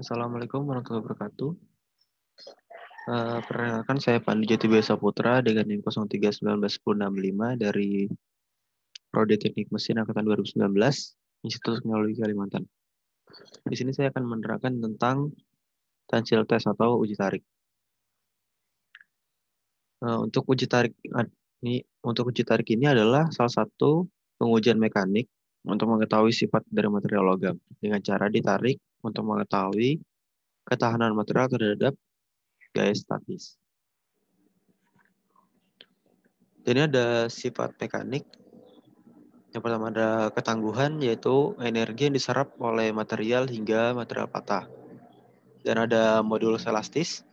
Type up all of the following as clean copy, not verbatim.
Assalamualaikum warahmatullahi wabarakatuh. Perkenalkan saya Pandu Jatibaya Saputra dengan NIM 03191065 dari Prodi Teknik Mesin Angkatan 2019, Institut Teknologi Kalimantan. Di sini saya akan menerangkan tentang tensil test atau uji tarik. Untuk uji tarik ini adalah salah satu pengujian mekanik untuk mengetahui sifat dari material logam dengan cara ditarik untuk mengetahui ketahanan material terhadap gaya statis. Jadi ada sifat mekanik. Yang pertama ada ketangguhan, yaitu energi yang diserap oleh material hingga material patah. Dan ada modulus elastis.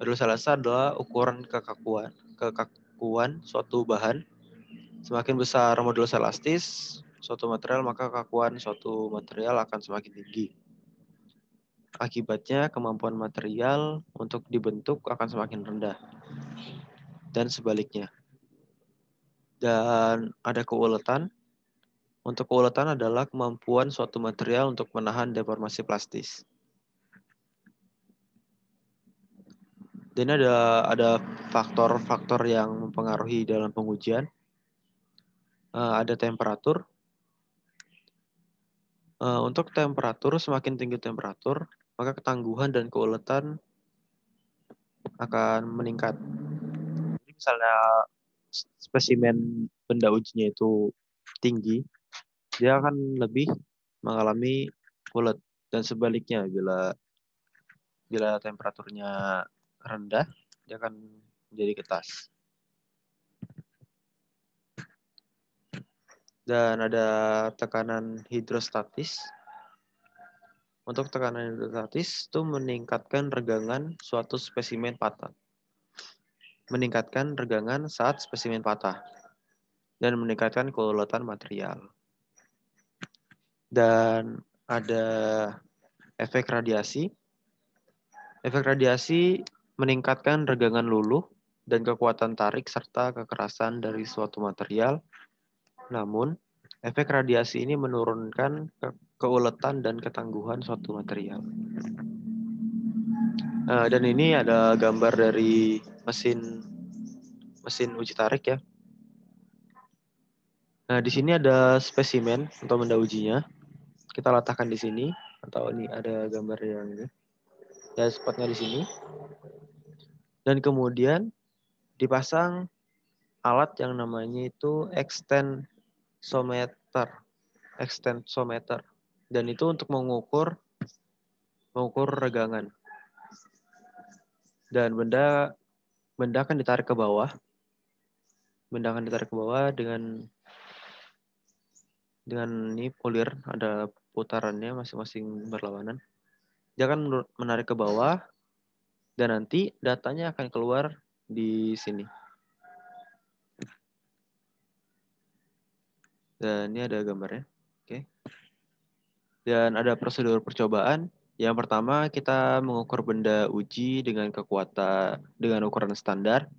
Modulus elastis adalah ukuran kekakuan suatu bahan. Semakin besar modulus elastis suatu material, maka kekakuan suatu material akan semakin tinggi. Akibatnya, kemampuan material untuk dibentuk akan semakin rendah. Dan sebaliknya. Dan ada keuletan. Untuk keuletan adalah kemampuan suatu material untuk menahan deformasi plastis. Dan ada faktor-faktor yang mempengaruhi dalam pengujian. Ada temperatur. Untuk temperatur, semakin tinggi temperatur, maka ketangguhan dan keuletan akan meningkat. Jadi misalnya spesimen benda ujinya itu tinggi, dia akan lebih mengalami ulet. Dan sebaliknya, bila temperaturnya rendah, dia akan menjadi ketas. Dan ada tekanan hidrostatis. Untuk tekanan hidrostatis itu meningkatkan regangan suatu spesimen patah. Meningkatkan regangan saat spesimen patah. Dan meningkatkan keuletan material. Dan ada efek radiasi. Efek radiasi meningkatkan regangan luluh dan kekuatan tarik serta kekerasan dari suatu material. Namun, efek radiasi ini menurunkan keuletan dan ketangguhan suatu material. Dan ini ada gambar dari mesin uji tarik ya. Nah, di sini ada spesimen untuk benda ujinya. Kita letakkan di sini, atau ini ada gambar yang ini. Ya, spotnya di sini. Dan kemudian dipasang alat yang namanya itu extensometer. Dan itu untuk mengukur regangan. Dan benda akan ditarik ke bawah. Benda akan ditarik ke bawah dengan ini pulir, ada putarannya masing-masing berlawanan. Dia akan menarik ke bawah dan nanti datanya akan keluar di sini. Dan ini ada gambarnya. Oke. Dan ada prosedur percobaan. Yang pertama, kita mengukur benda uji dengan ukuran standar.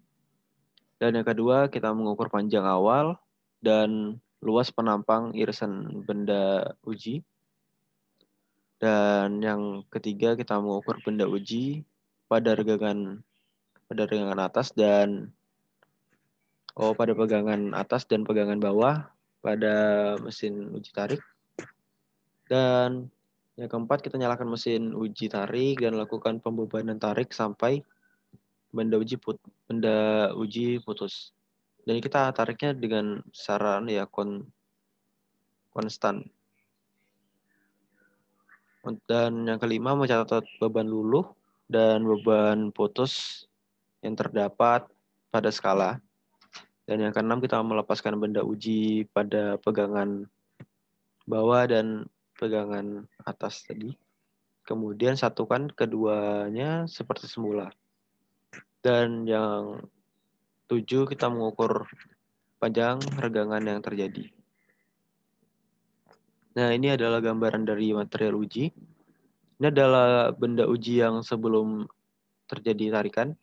Dan yang kedua, kita mengukur panjang awal dan luas penampang irisan benda uji. Dan yang ketiga, kita mengukur benda uji pada regangan atas dan pada pegangan atas dan pegangan bawah pada mesin uji tarik. Dan yang keempat, kita nyalakan mesin uji tarik dan lakukan pembebanan tarik sampai benda uji putus. Dan kita tariknya dengan saran ya konstan. Dan yang kelima, mencatat beban luluh dan beban putus yang terdapat pada skala. Dan yang keenam, kita melepaskan benda uji pada pegangan bawah dan pegangan atas tadi. Kemudian satukan keduanya seperti semula. Dan yang 7, kita mengukur panjang regangan yang terjadi. Nah, ini adalah gambaran dari material uji. Ini adalah benda uji yang sebelum terjadi tarikan.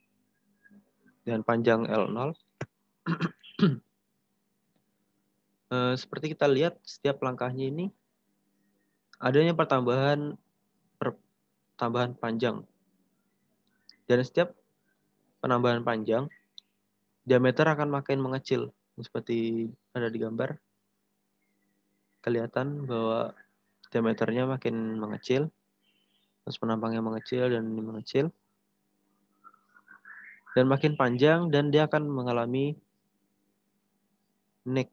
Dan panjang L0. Seperti kita lihat, setiap langkahnya ini adanya pertambahan tambahan panjang. Dan setiap penambahan panjang, diameter akan makin mengecil. Seperti ada di gambar, kelihatan bahwa diameternya makin mengecil, terus penampangnya mengecil dan mengecil, dan makin panjang, dan dia akan mengalami neck,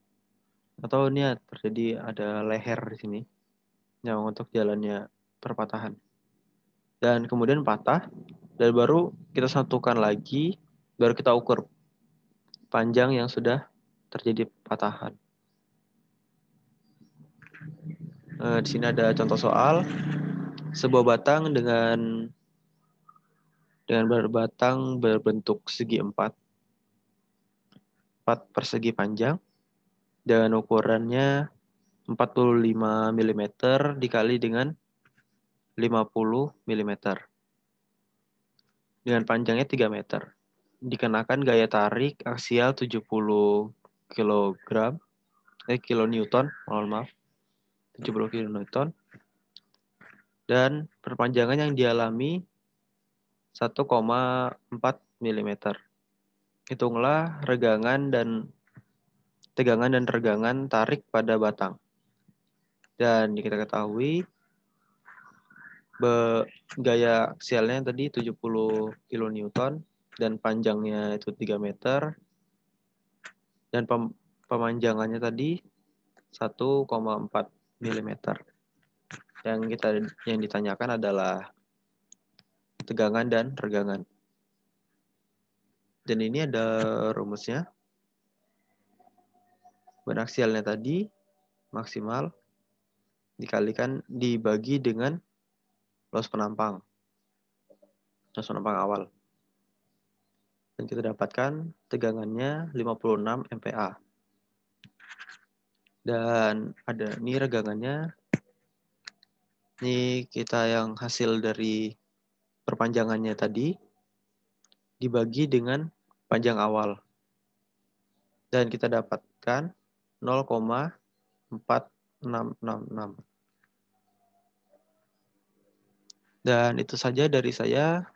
atau ini terjadi ada leher di sini yang untuk jalannya perpatahan. Dan kemudian patah, dan baru kita satukan lagi, baru kita ukur panjang yang sudah terjadi patahan. Di sini ada contoh soal, sebuah batang dengan batang berbentuk segi 4 persegi panjang, dan ukurannya 45 mm dikali dengan 50 mm. Dengan panjangnya 3 meter. Dikenakan gaya tarik aksial 70 kilonewton, mohon maaf, 70 kilonewton. Dan perpanjangan yang dialami 1,4 mm. Hitunglah tegangan dan regangan tarik pada batang. Dan kita ketahui gaya aksialnya tadi 70 kilonewton dan panjangnya itu 3 meter. Dan pemanjangannya tadi 1,4 mm. Yang ditanyakan adalah tegangan dan regangan. Dan ini ada rumusnya. Beban aksialnya tadi maksimal dibagi dengan los penampang awal. Dan kita dapatkan tegangannya 56 MPa. Dan ada ini regangannya. Ini kita yang hasil dari perpanjangannya tadi dibagi dengan panjang awal. Dan kita dapatkan 0,4666. Dan itu saja dari saya.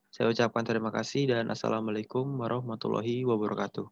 Saya ucapkan terima kasih dan assalamualaikum warahmatullahi wabarakatuh.